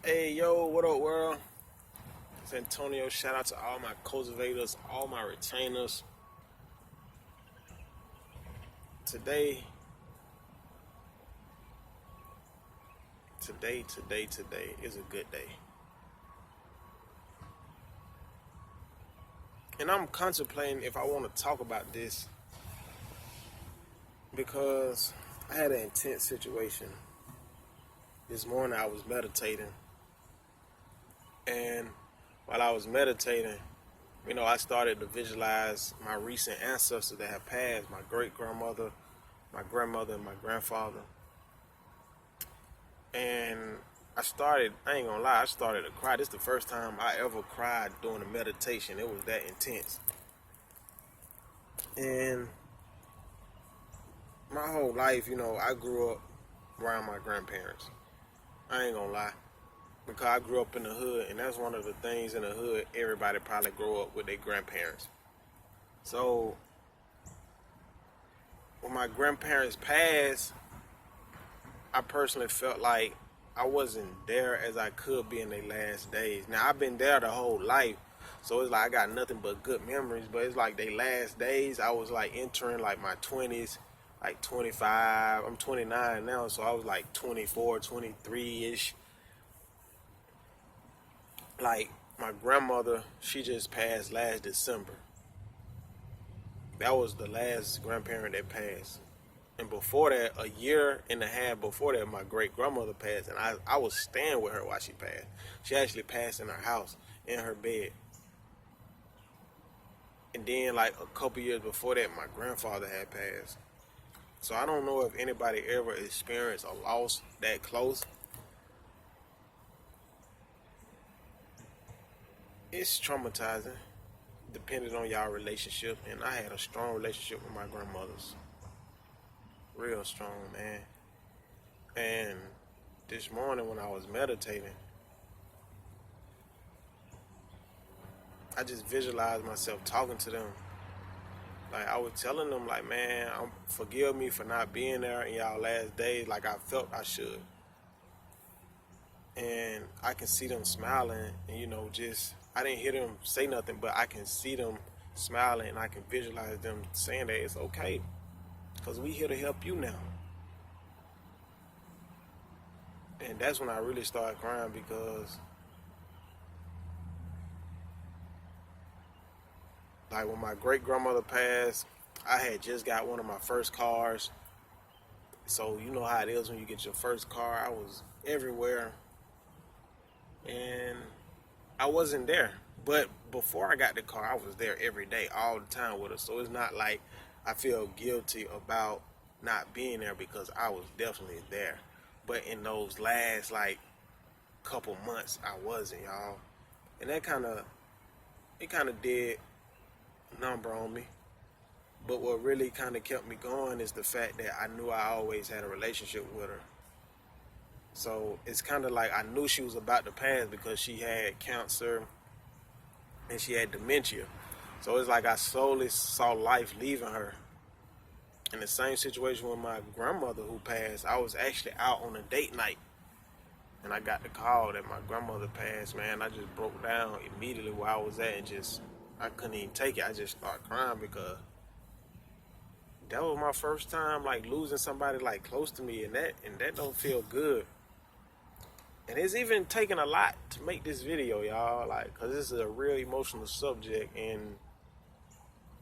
Hey, yo, what up, world? It's Antonio. Shout out to all my cultivators, all my retainers. Today, today is a good day. And I'm contemplating if I want to talk about this because I had an intense situation. This morning I was meditating, and while I was meditating, I started to visualize my recent ancestors that have passed, my great grandmother, my grandmother, and my grandfather. And I ain't gonna lie, I started to cry. This is the first time I ever cried during a meditation. It was that intense. And my whole life, I grew up around my grandparents. I ain't gonna lie. Because I grew up in the hood, and that's one of the things in the hood, everybody probably grow up with their grandparents. So, when my grandparents passed, I personally felt like I wasn't there as I could be in their last days. Now, I've been there the whole life, so it's like I got nothing but good memories, but it's like their last days, I was like entering like my 20s, like 25. I'm 29 now, so I was like 24, 23-ish. Like, my grandmother, she just passed last December. That was the last grandparent that passed. And before that, a year and a half before that, my great grandmother passed, and I was staying with her while she passed. She actually passed in her house, in her bed. And then, like a couple years before that, my grandfather had passed. So I don't know if anybody ever experienced a loss that close. It's traumatizing, depending on y'all relationship. And I had a strong relationship with my grandmothers. Real strong, man. And this morning when I was meditating, I just visualized myself talking to them. Like, I was telling them, like, man, forgive me for not being there in y'all last days like I felt I should. And I can see them smiling, and I didn't hear them say nothing, but I can see them smiling, and I can visualize them saying that it's okay, because we here to help you now. And that's when I really started crying, because like when my great grandmother passed, I had just got one of my first cars. So you know how it is when you get your first car. I was everywhere, and I wasn't there. But before I got the car, I was there every day, all the time with her. So it's not like I feel guilty about not being there, because I was definitely there. But in those last like couple months, I wasn't, y'all. And it kind of did number on me. But what really kind of kept me going is the fact that I knew I always had a relationship with her. So it's kind of like I knew she was about to pass, because she had cancer and she had dementia. So it's like I slowly saw life leaving her. In the same situation with my grandmother who passed, I was actually out on a date night, and I got the call that my grandmother passed. Man, I just broke down immediately where I was at, and I couldn't even take it. I just started crying, because that was my first time like losing somebody like close to me, and that don't feel good. And it's even taken a lot to make this video, y'all, like, cause this is a real emotional subject, and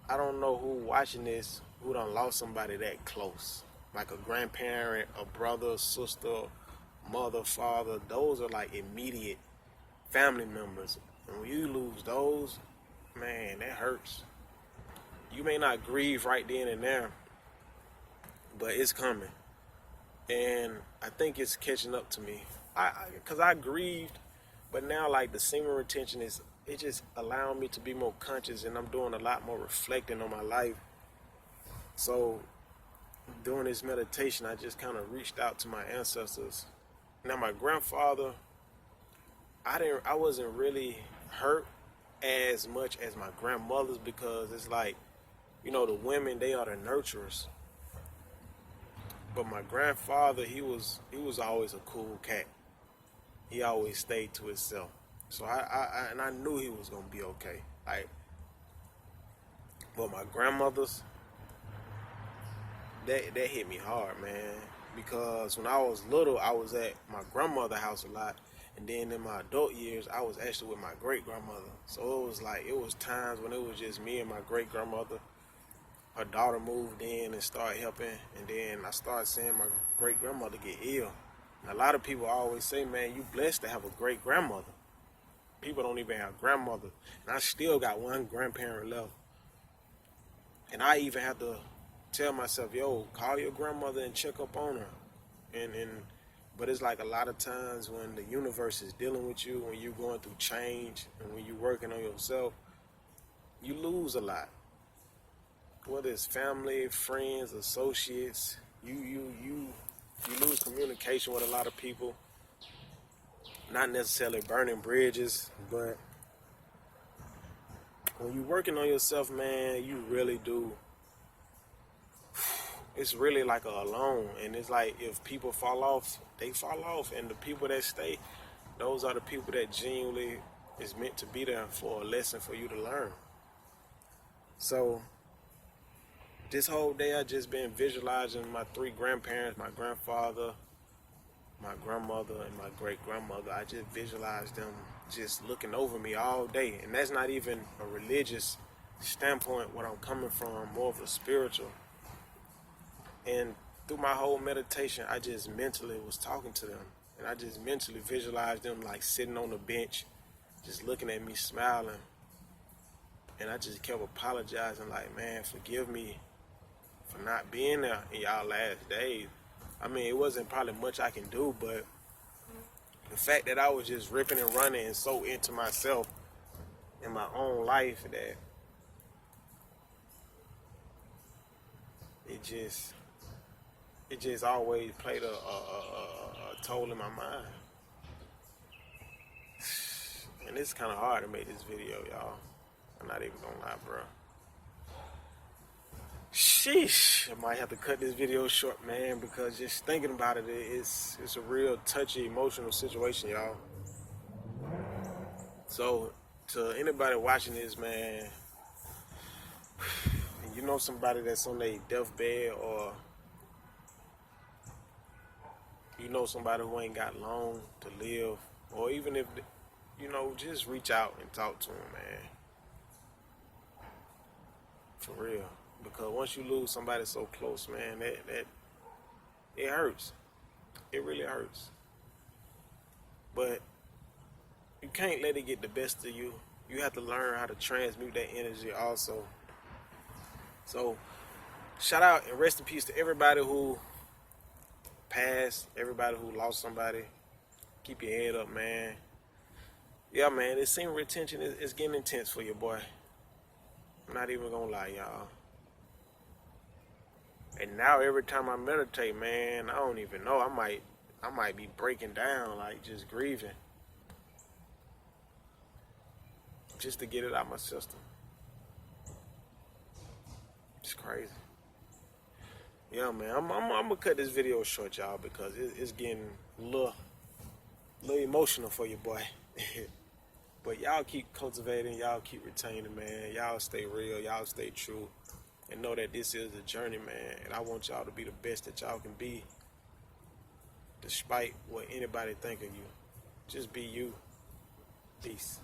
I don't know who watching this who done lost somebody that close, like a grandparent, a brother, sister, mother, father. Those are like immediate family members, and when you lose those, man, that hurts. You may not grieve right then and there, but it's coming, and I think it's catching up to me. Cause I grieved, but now like the semen retention it just allowing me to be more conscious, and I'm doing a lot more reflecting on my life. So during this meditation, I just kind of reached out to my ancestors. Now my grandfather, I wasn't really hurt as much as my grandmothers, because it's like, the women, they are the nurturers. But my grandfather, he was always a cool cat. he always stayed to himself. So I knew he was gonna be okay. Like, but my grandmothers, that hit me hard, man. Because when I was little, I was at my grandmother's house a lot, and then in my adult years, I was actually with my great grandmother. So it was times when it was just me and my great grandmother. Her daughter moved in and started helping, and then I started seeing my great grandmother get ill. And a lot of people always say, man, you blessed to have a great grandmother. People don't even have grandmother, and I still got one grandparent left. And I even have to tell myself, yo, call your grandmother and check up on her. And but it's like a lot of times when the universe is dealing with you, when you're going through change, and when you're working on yourself, you lose a lot. Whether it's family, friends, associates, you lose communication with a lot of people. Not necessarily burning bridges, but when you're working on yourself, man, you really do. It's really like a alone, and it's like if people fall off, they fall off, and the people that stay, those are the people that genuinely is meant to be there for a lesson for you to learn. So this whole day I just been visualizing my three grandparents, my grandfather, my grandmother, and my great grandmother. I just visualized them just looking over me all day, and that's not even a religious standpoint what I'm coming from, more of a spiritual. And through my whole meditation, I just mentally was talking to them. And I just mentally visualized them like sitting on the bench, just looking at me, smiling. And I just kept apologizing like, man, forgive me for not being there in y'all last days. I mean, it wasn't probably much I can do, but the fact that I was just ripping and running and so into myself in my own life that it just always played a toll in my mind. And it's kind of hard to make this video, y'all. I'm not even gonna lie, bro. Sheesh, I might have to cut this video short, man, because just thinking about it, it's a real touchy, emotional situation, y'all. So, to anybody watching this, man, and you know somebody that's on their deathbed, or you know somebody who ain't got long to live, or even if, you know, just reach out and talk to them, man. For real. Because once you lose somebody so close, man, that it hurts. It really hurts. But you can't let it get the best of you. You have to learn how to transmute that energy also. So, shout out and rest in peace to everybody who passed, everybody who lost somebody. Keep your head up, man. Yeah, man, this semen retention is getting intense for your boy. I'm not even gonna lie, y'all. And now every time I meditate, man, I don't even know. I might be breaking down, like just grieving, just to get it out of my system. It's crazy. Yeah, man, I'm gonna cut this video short, y'all, because it's getting a little emotional for your boy. But y'all keep cultivating, y'all keep retaining, man. Y'all stay real, y'all stay true. And know that this is a journey, man. And I want y'all to be the best that y'all can be, despite what anybody think of you. Just be you. Peace.